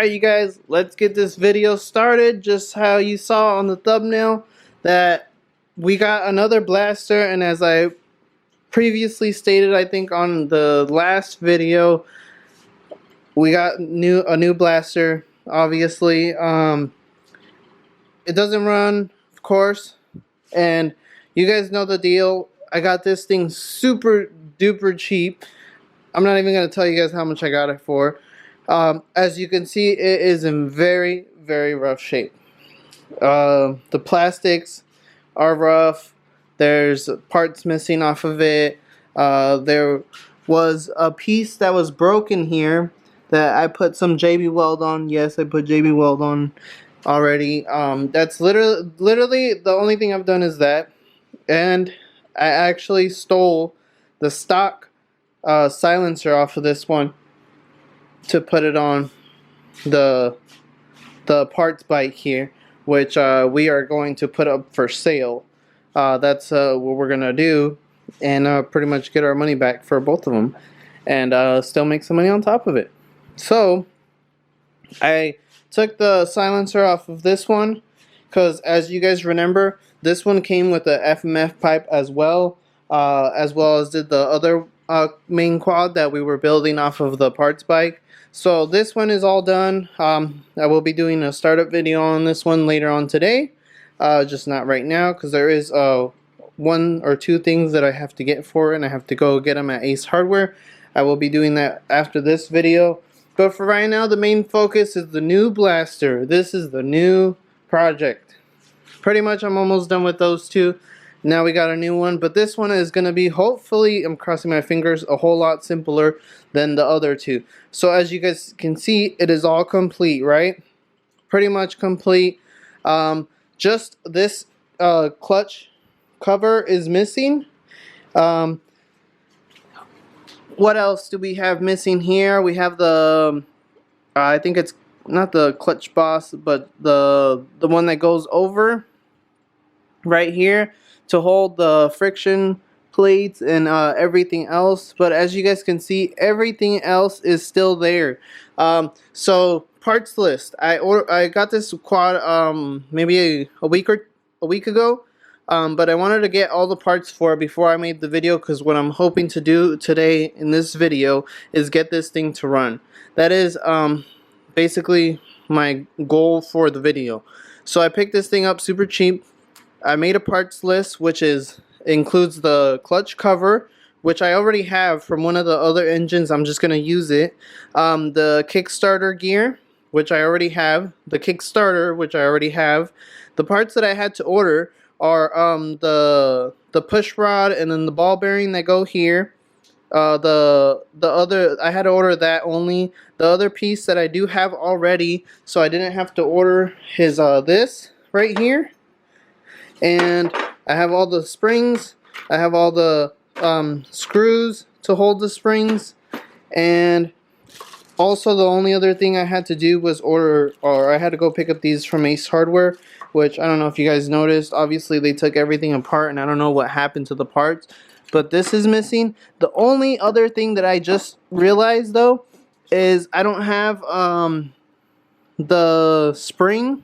Alright you guys, let's get this video started. Just how you saw on the thumbnail that we got another blaster, and as I previously stated, I think on the last video, we got a new blaster. Obviously, it doesn't run, of course, and you guys know the deal. I got this thing super duper cheap. I'm not even going to tell you guys how much I got it for. As you can see, it is in very rough shape. The plastics are rough. There's parts missing off of it. There was a piece that was broken here that I put some JB Weld on. Yes, I put JB Weld on already. That's literally the only thing I've done is that. And I actually stole the stock silencer off of this one to put it on the parts bike here, which we are going to put up for sale. That's what we're gonna do, and pretty much get our money back for both of them, and still make some money on top of it. So I took the silencer off of this one because, as you guys remember, this one came with the FMF pipe as well as did the other main quad that we were building off of the parts bike. So this one is all done. I will be doing a startup video on this one later on today, just not right now because there is one or two things that I have to get for it, and I have to go get them at Ace Hardware. I will be doing that after this video, but for right now the main focus is the new blaster. This is the new project. Pretty much I'm almost done with those two. Now we got a new one, but this one is going to be, hopefully, I'm crossing my fingers, a whole lot simpler than the other two. So as you guys can see, it is all complete, right? Pretty much complete. Just this clutch cover is missing. What else do we have missing here? We have the, I think it's not the clutch boss, but the one that goes over right here to hold the friction plates and everything else. But as you guys can see, everything else is still there. So parts list, I got this quad maybe a week ago, but I wanted to get all the parts for it before I made the video, because what I'm hoping to do today in this video is get this thing to run. That is basically my goal for the video. So I picked this thing up super cheap. I made a parts list, which includes the clutch cover, which I already have from one of the other engines. I'm just going to use it. The Kickstarter gear, which I already have. The Kickstarter, which I already have. The parts that I had to order are the push rod and then the ball bearing that go here. The other, I had to order that only. The other piece that I do have already, so I didn't have to order, is this right here. And I have all the springs. I have all the screws to hold the springs. And also the only other thing I had to do was order, or I had to go pick up these from Ace Hardware, which I don't know if you guys noticed. Obviously they took everything apart and I don't know what happened to the parts, but this is missing. The only other thing that I just realized though is I don't have the spring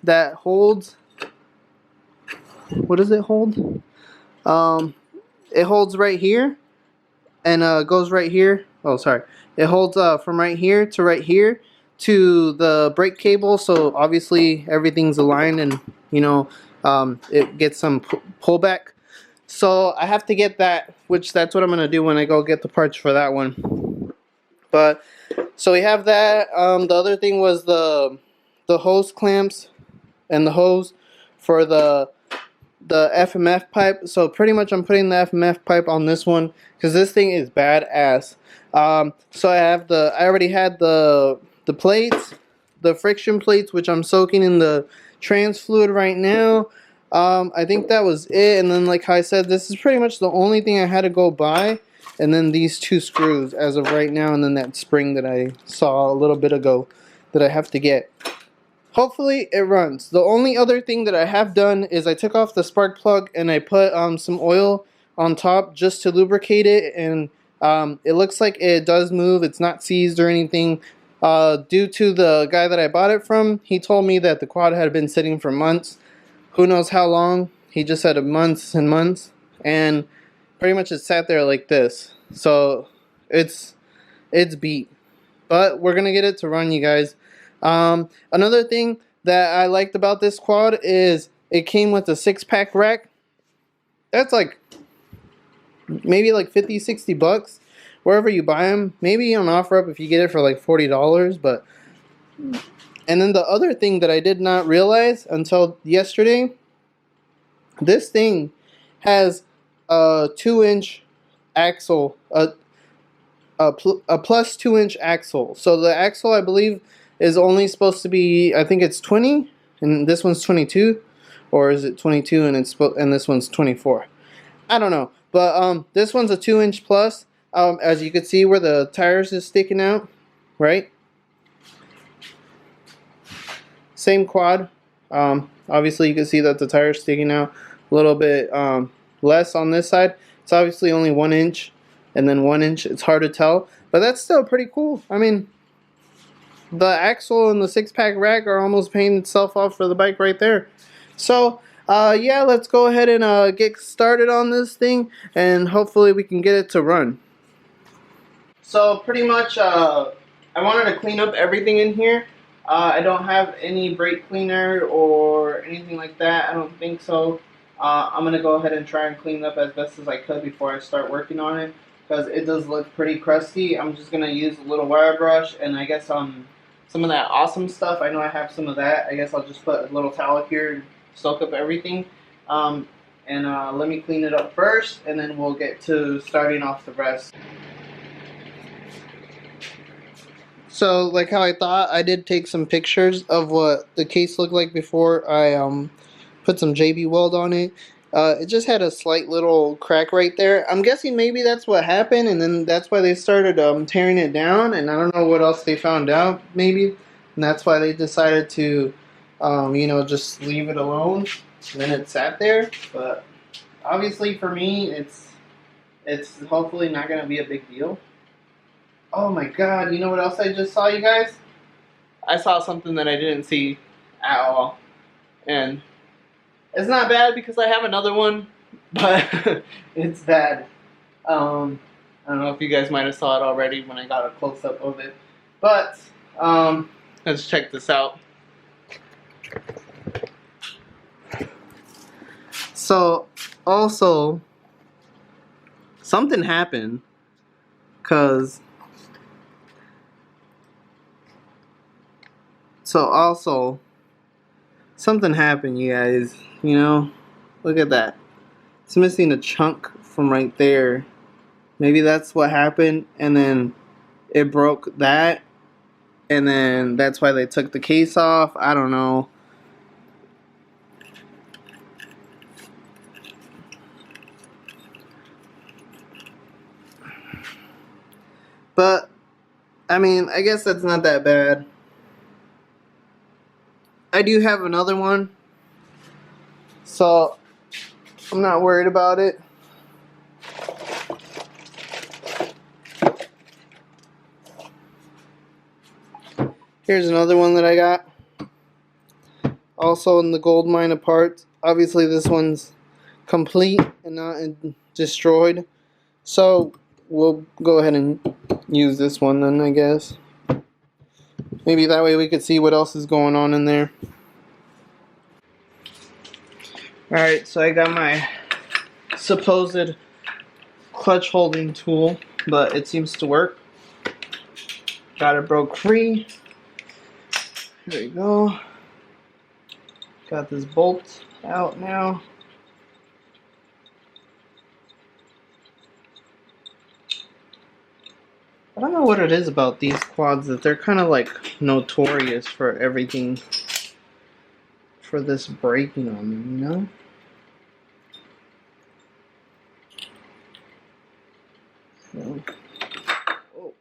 that holds, what does it hold? It holds right here and goes right here. Oh, sorry. It holds from right here to the brake cable. So obviously everything's aligned, and you know it gets some pullback. So I have to get that, which that's what I'm gonna do when I go get the parts for that one. But so we have that. The other thing was the hose clamps and the hose for the FMF pipe. So pretty much I'm putting the FMF pipe on this one because this thing is badass. So I already had the plates, the friction plates, which I'm soaking in the trans fluid right now. I think that was it. And then, like how I said, this is pretty much the only thing I had to go buy. And then these two screws as of right now, and then that spring that I saw a little bit ago that I have to get. Hopefully it runs. The only other thing that I have done is I took off the spark plug and I put some oil on top just to lubricate it, and it looks like it does move. It's not seized or anything. Due to the guy that I bought it from, he told me that the quad had been sitting for months. Who knows how long? He just said months and months. And pretty much it sat there like this. So it's beat. But we're going to get it to run, you guys. Another thing that I liked about this quad is it came with a 6-pack rack. That's like maybe like 50, 60 bucks wherever you buy them. Maybe on OfferUp if you get it for like $40. But and then the other thing that I did not realize until yesterday, this thing has a 2-inch axle, a plus 2-inch axle. So the axle, I believe, is only supposed to be, I think it's 20, and this one's 22, or is it 22 and this one's 24? I don't know, but this one's a 2-inch plus. As you can see where the tires is sticking out, right? Same quad. Obviously, you can see that the tire's sticking out a little bit less on this side. It's obviously only 1 inch. And then 1 inch, it's hard to tell, but that's still pretty cool. I mean, the axle and the 6-pack rack are almost paying itself off for the bike right there. So yeah, let's go ahead and get started on this thing, and hopefully we can get it to run. So pretty much I wanted to clean up everything in here. I don't have any brake cleaner or anything like that. I don't think so. I'm going to go ahead and try and clean it up as best as I could before I start working on it, because it does look pretty crusty. I'm just going to use a little wire brush and I guess some of that awesome stuff. I know I have some of that. I guess I'll just put a little towel here and soak up everything. Let me clean it up first, and then we'll get to starting off the rest. So like how I thought, I did take some pictures of what the case looked like before I put some JB Weld on it. It just had a slight little crack right there. I'm guessing maybe that's what happened, and then that's why they started tearing it down, and I don't know what else they found out, maybe. And that's why they decided to, you know, just leave it alone. And then it sat there. But obviously for me, it's hopefully not going to be a big deal. Oh my god, you know what else I just saw, you guys? I saw something that I didn't see at all. And it's not bad because I have another one, but it's bad. I don't know if you guys might have saw it already when I got a close-up of it. But, let's check this out. So, also, something happened, because... something happened, you guys. You know, look at that. It's missing a chunk from right there. Maybe that's what happened, and then it broke that, and then that's why they took the case off. I don't know. But, I mean, I guess that's not that bad. I do have another one, so I'm not worried about it. Here's another one that I got, also in the gold mine of parts. Obviously this one's complete and not destroyed, so we'll go ahead and use this one then, I guess. Maybe that way we could see what else is going on in there. Alright, so I got my supposed clutch holding tool, but it seems to work. Got it broke free. There you go. Got this bolt out now. I don't know what it is about these quads that they're kind of like notorious for everything, for this braking on them, you know? So, oh.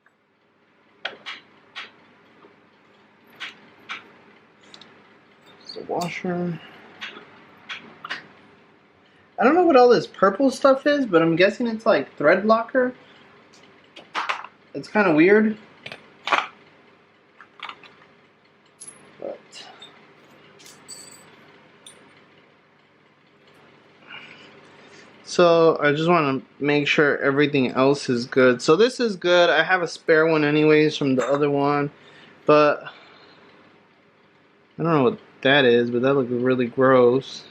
It's the washer. I don't know what all this purple stuff is, but I'm guessing it's like thread locker. It's kind of weird. So I just want to make sure everything else is good. So this is good. I have a spare one anyways from the other one, but I don't know what that is, but that looks really gross.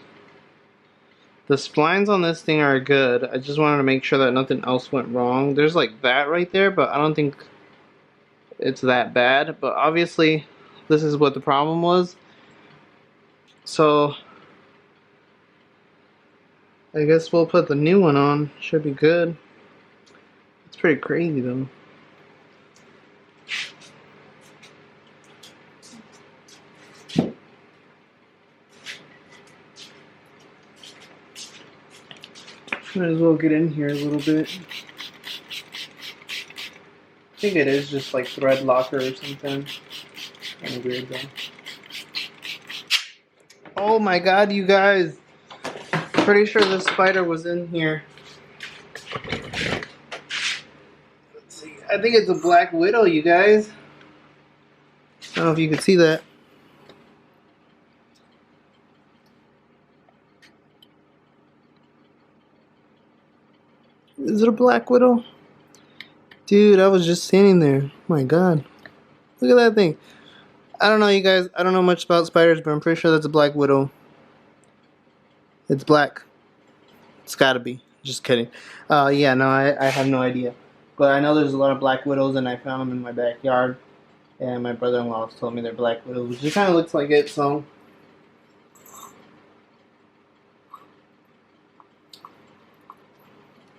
The splines on this thing are good. I just wanted to make sure that nothing else went wrong. There's like that right there, but I don't think it's that bad. But obviously, this is what the problem was. So I guess we'll put the new one on. Should be good. It's pretty crazy though. Might as well get in here a little bit. I think it is just like thread locker or something. Kind of weird though. Oh my god, you guys! Pretty sure this spider was in here. Let's see. I think it's a black widow, you guys. I don't know if you can see that. Is it a black widow? Dude, I was just standing there. Oh my god. Look at that thing. I don't know, you guys. I don't know much about spiders, but I'm pretty sure that's a black widow. It's black. It's gotta be. Just kidding. Yeah, no, I have no idea. But I know there's a lot of black widows, and I found them in my backyard. And my brother-in-law told me they're black widows. It kind of looks like it, so.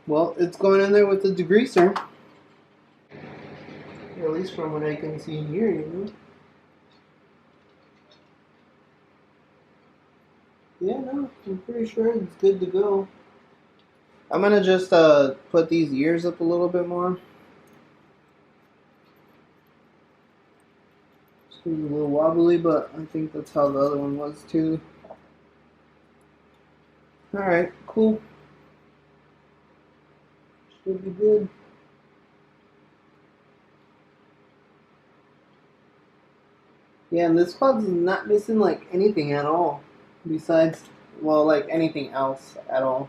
Well, it's going in there with the degreaser. At least from what I can see here, you know. Yeah, no, I'm pretty sure it's good to go. I'm gonna just put these ears up a little bit more. It's a little wobbly, but I think that's how the other one was too. Alright, cool. Should be good. Yeah, and this pod is not missing like anything at all. Besides, well, like anything else at all.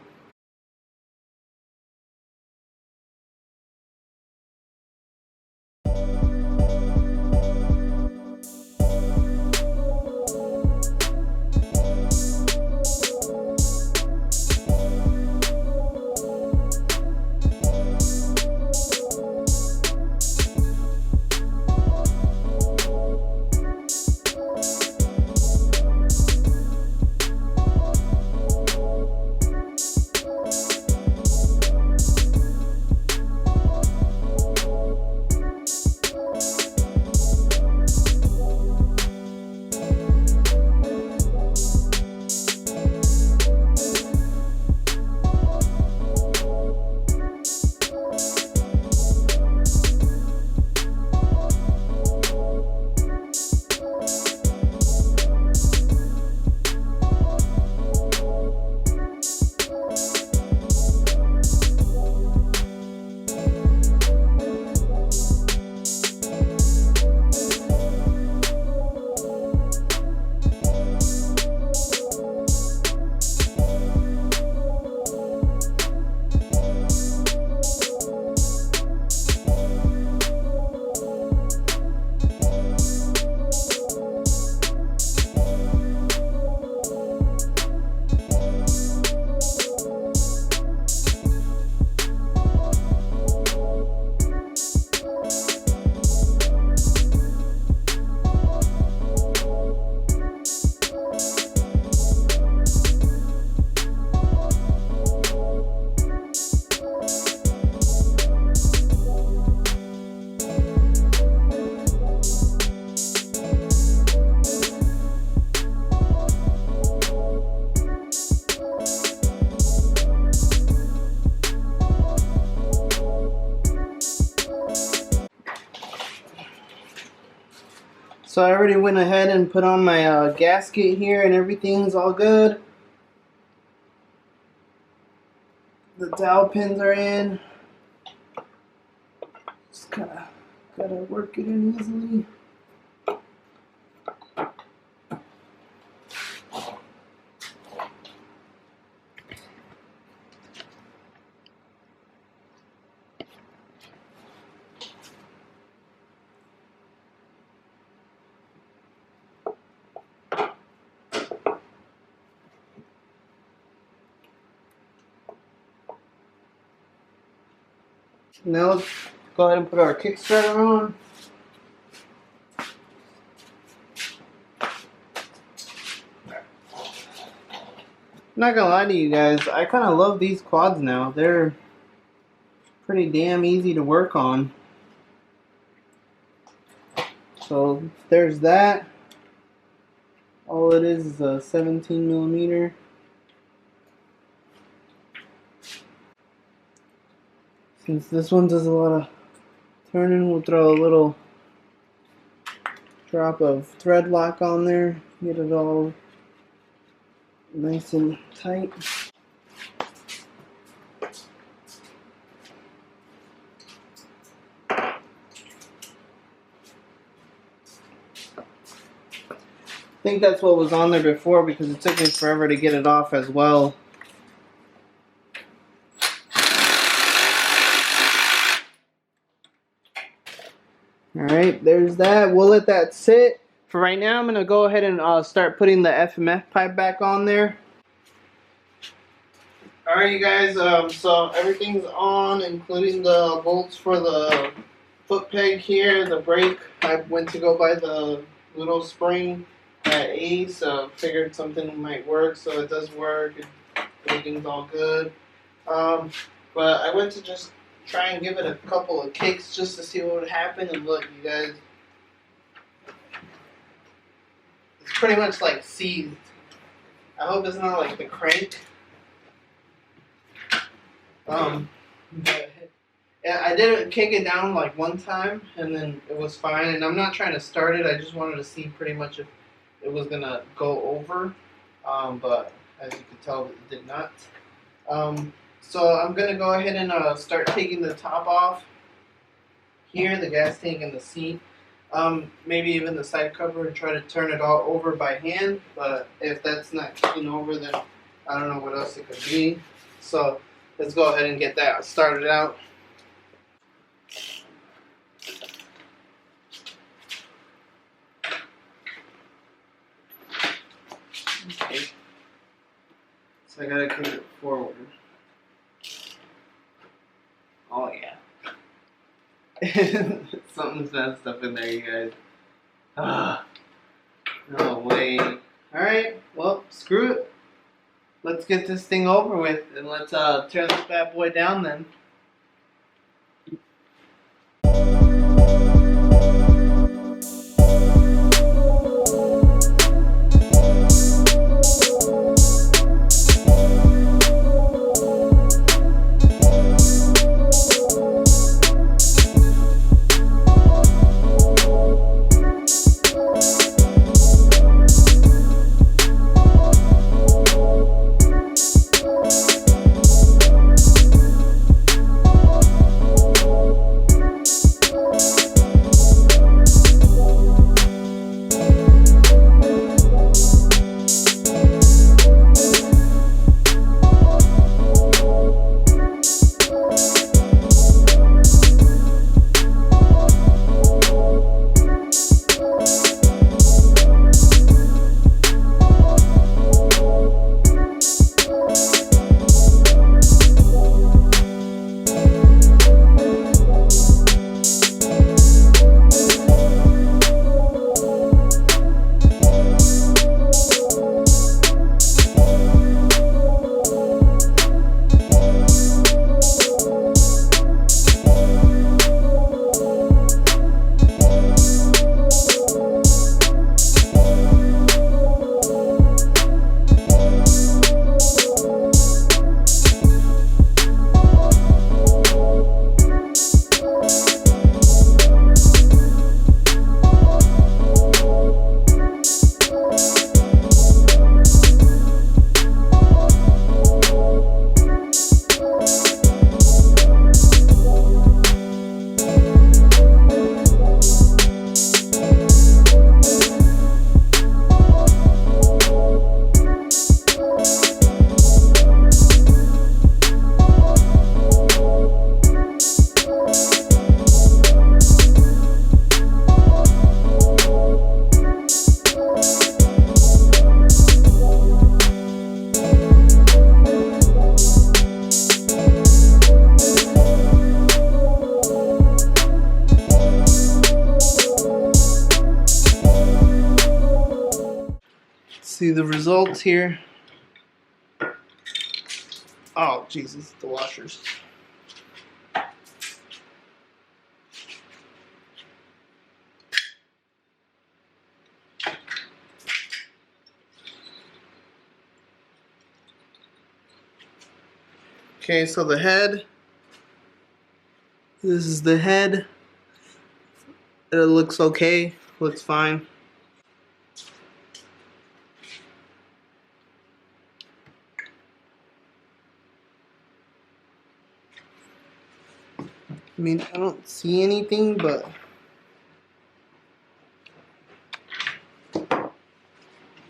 So I already went ahead and put on my gasket here and everything's all good. The dowel pins are in. Just gotta work it in easily. Now let's go ahead and put our Kickstarter on. I'm not gonna lie to you guys, I kind of love these quads now. They're pretty damn easy to work on. So there's that. All it is a 17 millimeter. Since this one does a lot of turning, we'll throw a little drop of thread lock on there. Get it all nice and tight. I think that's what was on there before because it took me forever to get it off as well. Alright, there's that. We'll let that sit. For right now, I'm going to go ahead and start putting the FMF pipe back on there. Alright, you guys, so everything's on, including the bolts for the foot peg here, the brake. I went to go buy the little spring at Ace, so figured something might work, so it does work. Everything's all good. But I went to just try and give it a couple of kicks just to see what would happen, and look, you guys, it's pretty much like seized. I hope it's not like the crank. But yeah, I did kick it down like one time, and then it was fine. And I'm not trying to start it. I just wanted to see pretty much if it was gonna go over. But as you can tell, it did not. So I'm gonna go ahead and start taking the top off here, the gas tank and the seat. Maybe even the side cover, and try to turn it all over by hand. But if that's not kicking over, then I don't know what else it could be. So let's go ahead and get that started out. Okay. So I gotta kick it forward. Oh yeah. Something's messed up in there, you guys. Ah, no way. Alright, well, screw it. Let's get this thing over with, and let's tear this bad boy down then. see the results here. Oh, Jesus, the washers. Okay, so the head. This is the head. It looks okay. Looks fine. I mean, I don't see anything, but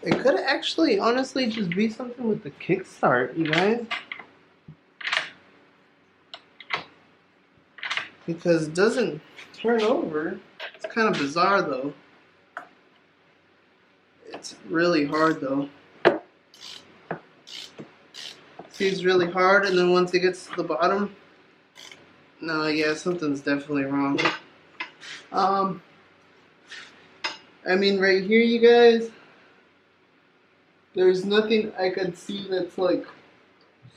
it could actually, honestly, just be something with the kickstart, you guys. Because it doesn't turn over. It's kind of bizarre, though. It's really hard, though. See, it's really hard, and then once it gets to the bottom, no, yeah, something's definitely wrong. I mean, right here, you guys, there's nothing I could see that's like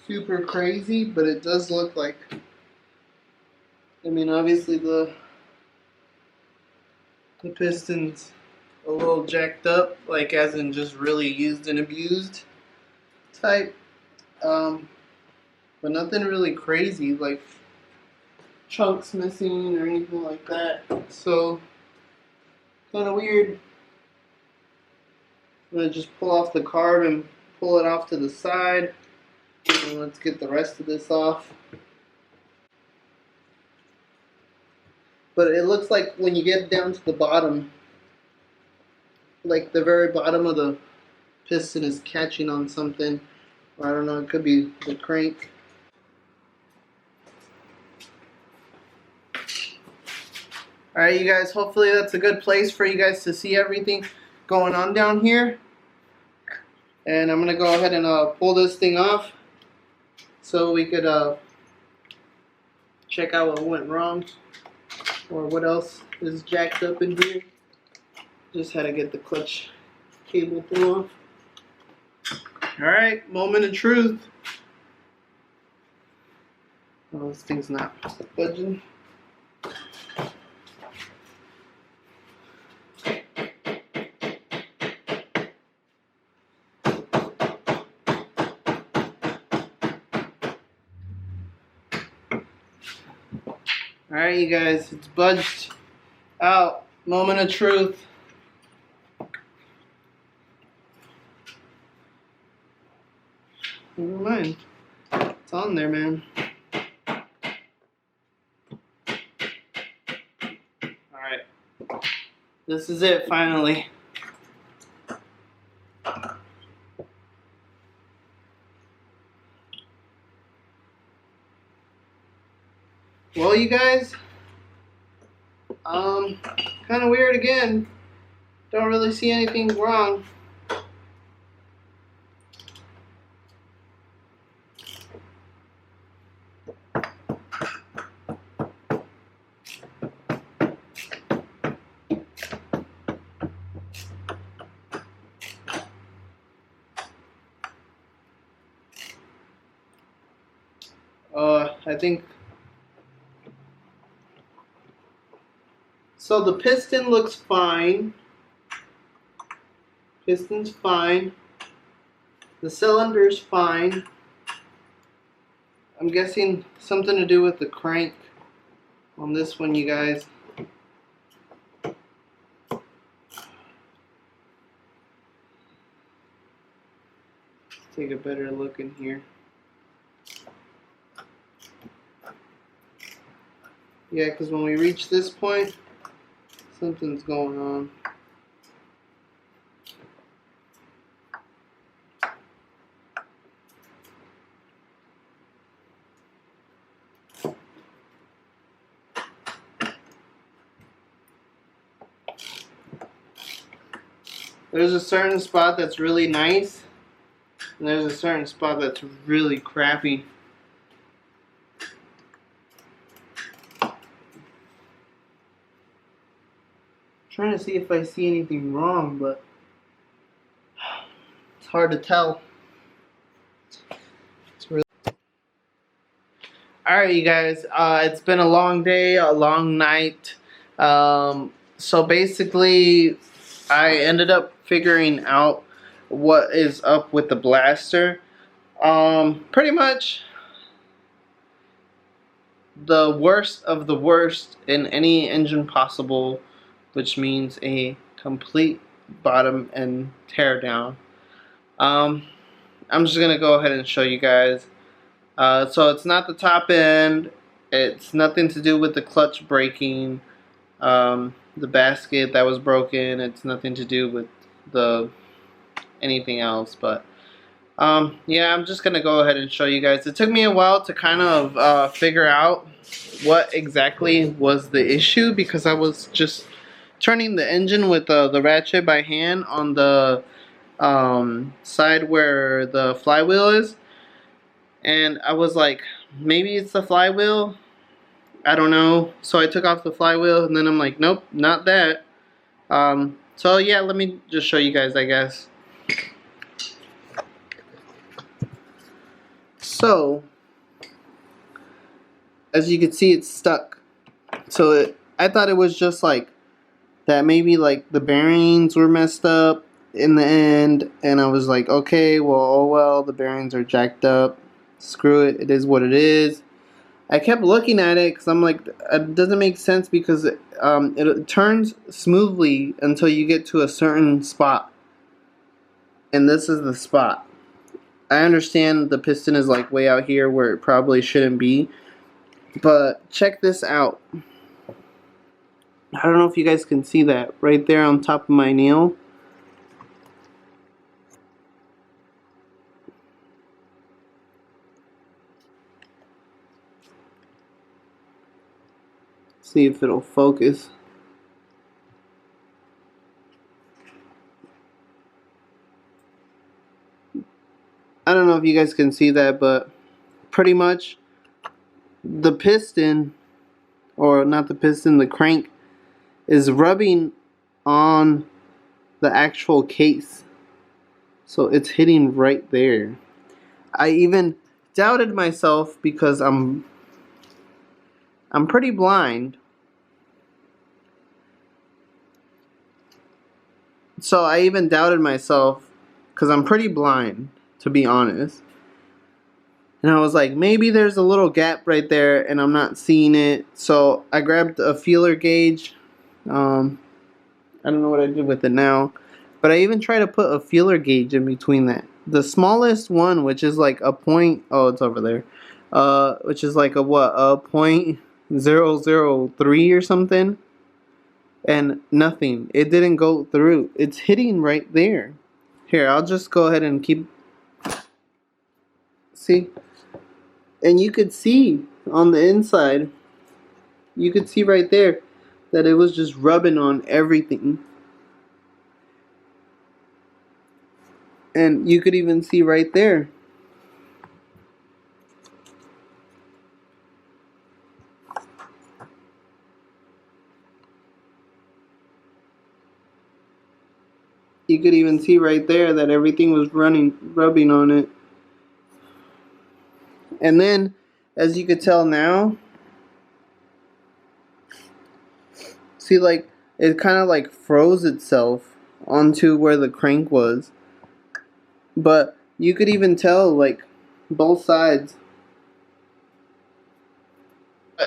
super crazy, but it does look like, I mean, obviously the piston's a little jacked up, like as in just really used and abused type. But nothing really crazy, like chunks missing or anything like that. So, kind of weird. I'm going to just pull off the carb and pull it off to the side. And let's get the rest of this off. But it looks like when you get down to the bottom, like the very bottom of the piston is catching on something. Or I don't know, it could be the crank. Alright, you guys, hopefully that's a good place for you guys to see everything going on down here. And I'm going to go ahead and pull this thing off so we could check out what went wrong or what else is jacked up in here. Just had to get the clutch cable thing off. Alright, moment of truth. Oh, this thing's not budging. Alright, you guys, it's budged out. Moment of truth. Never mind. It's on there, man. Alright. This is it, finally. Well, you guys, kind of weird again. Don't really see anything wrong. I think so. The piston looks fine. Piston's fine. The cylinder's fine. I'm guessing something to do with the crank on this one, you guys. Let's take a better look in here. Yeah, because when we reach this point, something's going on. There's a certain spot that's really nice, and there's a certain spot that's really crappy. Trying to see if I see anything wrong, but hard to tell. It's really alright, you guys. It's been a long day, a long night. So basically, I ended up figuring out what is up with the blaster. Pretty much the worst of the worst in any engine possible, which means a complete bottom end tear down. I'm just gonna go ahead and show you guys. So it's not the top end. It's nothing to do with the clutch breaking. The basket that was broken. It's nothing to do with the anything else. But yeah, I'm just gonna go ahead and show you guys. It took me a while to kind of figure out what exactly was the issue, because I was just turning the engine with the ratchet by hand on the side where the flywheel is, and I was like, maybe it's the flywheel, I don't know. So I took off the flywheel, and then I'm like, nope, not that. So yeah, let me just show you guys, I guess. So as you can see, it's stuck. So I thought it was just like that, maybe like the bearings were messed up in the end, and I was like, okay, well, oh well, the bearings are jacked up, screw it, it is what it is. I kept looking at it because I'm like, it doesn't make sense, because it turns smoothly until you get to a certain spot, and this is the spot. I understand the piston is like way out here where it probably shouldn't be, but check this out. I don't know if you guys can see that right there on top of my nail. See if it'll focus. I don't know if you guys can see that, but pretty much the piston, or not the piston, the crank is rubbing on the actual case. So it's hitting right there. I even doubted myself because I'm pretty blind. So I even doubted myself because I'm pretty blind, to be honest. And I was like, maybe there's a little gap right there and I'm not seeing it. So I grabbed a feeler gauge. I don't know what I did with it now, but I even tried to put a feeler gauge in between that. The smallest one, which is like a point, oh, it's over there. Which is like a what, a 0.003 or something. And nothing. It didn't go through. It's hitting right there. Here, I'll just go ahead and keep. See? And you could see on the inside, you could see right there that it was just rubbing on everything. And you could even see right there. You could even see right there that everything was rubbing on it. And then, as you could tell now, see, like, it kind of like froze itself onto where the crank was. But you could even tell, like, both sides.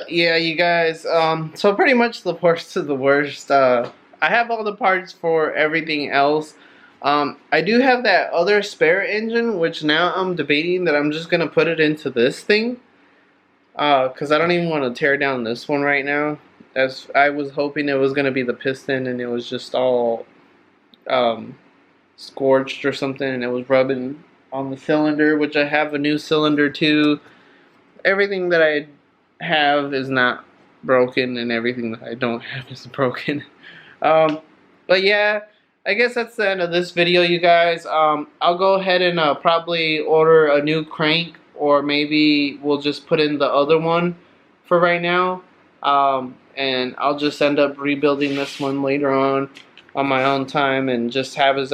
Yeah, you guys, so pretty much the worst of the worst. I have all the parts for everything else. I do have that other spare engine, which now I'm debating that I'm just going to put it into this thing. Because I don't even want to tear down this one right now. As I was hoping it was going to be the piston and it was just all scorched or something, and it was rubbing on the cylinder, which I have a new cylinder too. Everything that I have is not broken, and everything that I don't have is broken. But yeah, I guess that's the end of this video, you guys. I'll go ahead and probably order a new crank, or maybe we'll just put in the other one for right now. And I'll just end up rebuilding this one later on. on my own time and just have it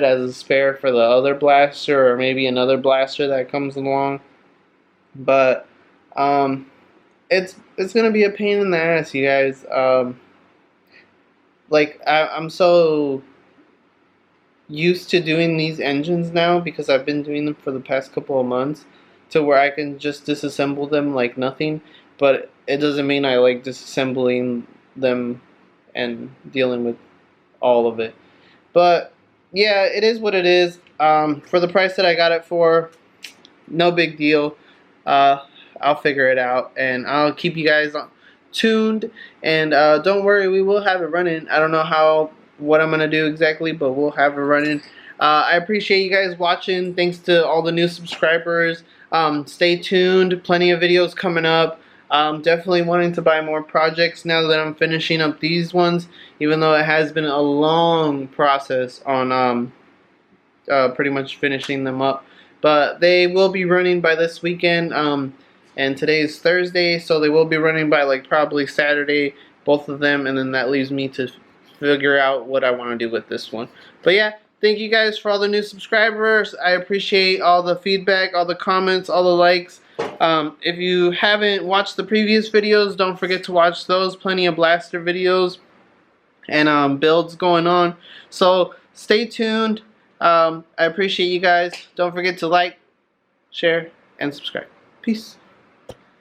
as a spare for the other blaster or maybe another blaster that comes along. But it's gonna be a pain in the ass, you guys. Like I'm so used to doing these engines now because I've been doing them for the past couple of months to where I can just disassemble them like nothing, but it doesn't mean I like disassembling them and dealing with all of it. But yeah, it is what it is. For the price that I got it for, no big deal. Uh, I'll figure it out, and I'll keep you guys tuned. And don't worry, we will have it running. I don't know what I'm gonna do exactly, but we'll have it running. I appreciate you guys watching. Thanks to all the new subscribers. Stay tuned. Plenty of videos coming up. Definitely wanting to buy more projects now that I'm finishing up these ones, even though it has been a long process on pretty much finishing them up. But they will be running by this weekend, and today is Thursday, so they will be running by like probably Saturday, both of them, and then that leaves me to figure out what I want to do with this one. But yeah, thank you guys for all the new subscribers. I appreciate all the feedback, all the comments, all the likes. If you haven't watched the previous videos, don't forget to watch those. Plenty of blaster videos and builds going on. So stay tuned. I appreciate you guys. Don't forget to like, share, and subscribe. Peace.